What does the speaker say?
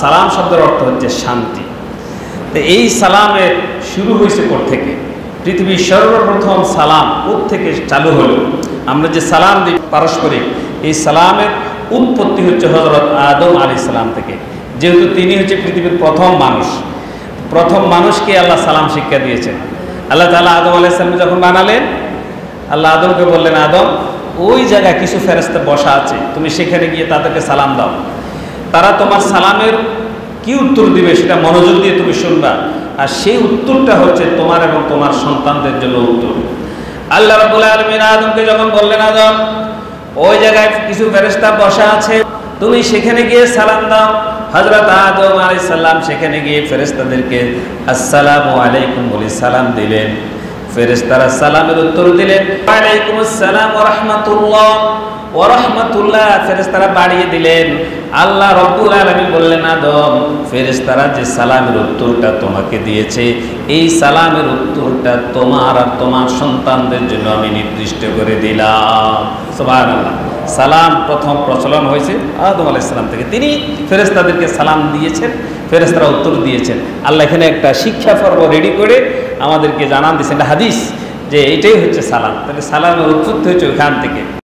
সালাম শব্দের অর্থ হচ্ছে শান্তি। তো এই সালামের শুরু হয়েছে কোত্থেকে? পৃথিবীর সর্বপ্রথম সালাম কোত্থেকে চালু হলো? আমরা যে সালাম দিই পারস্পরিক, এই সালামের উৎপত্তি হচ্ছে হযরত আদম আলাইহিস সালাম থেকে। যেহেতু তিনি হচ্ছে পৃথিবীর প্রথম মানুষকে আল্লাহ সালাম শিক্ষা দিয়েছেন। আল্লাহ তাআলা আদম আলাইহিস সালাম যখন বানালেন, আল্লাহ আদমকে বললেন, আদম ওই জায়গায় কিছু ফেরেশতা বসা আছে, তুমি সেখানে গিয়ে তাদেরকে সালাম দাও। তারা তোমার সালামের কি উত্তর দিবে সেটা মনোযোগ দিয়ে তুমি শুনবা, আর সেই উত্তরটা হচ্ছে তোমার এবং তোমার সন্তানদের জন্য উত্তর। আল্লাহ রাব্বুল আলামিন আদমকে যখন বললেন, আদম ওই জায়গায় কিছু ফেরেশতা বসা আছে, তুমি সেখানে গিয়ে সালাম দাও। হযরত আদম আলাইহিস সালাম সেখানে গিয়ে ফেরেশতাদেরকে আসসালামু আলাইকুম বলে সালাম দিলেন। ফেরেশতারা সালামের উত্তর দিলেন ওয়া আলাইকুমুস সালাম ওয়া রাহমাতুল্লাহ ওয়া রাহমাতুল্লাহ, ফেরেশতারা বাড়িয়ে দিলেন। আল্লাহ রাব্বুল আলামিন বললেন, আদম ফেরেশতারা যে সালামের উত্তরটা তোমাকে দিয়েছে, এই সালামের উত্তরটা তোমার আর তোমার সন্তানদের জন্য আমি নির্দিষ্ট করে দিলাম। সুবহানাল্লাহ। সালাম প্রথম প্রচলন হয়েছে আদম আলাইহিস সালাম থেকে। তিনি ফেরেশতাদেরকে সালাম দিয়েছেন, ফেরেশতারা উত্তর দিয়েছেন। আল্লাহ এখানে একটা শিক্ষা পর্ব রেডি করে আমাদেরকে জানান দিয়েছেন, হাদিস, যে এইটাই হচ্ছে সালাম। তাহলে সালামের উৎপত্তি হচ্ছে ওইখান থেকে।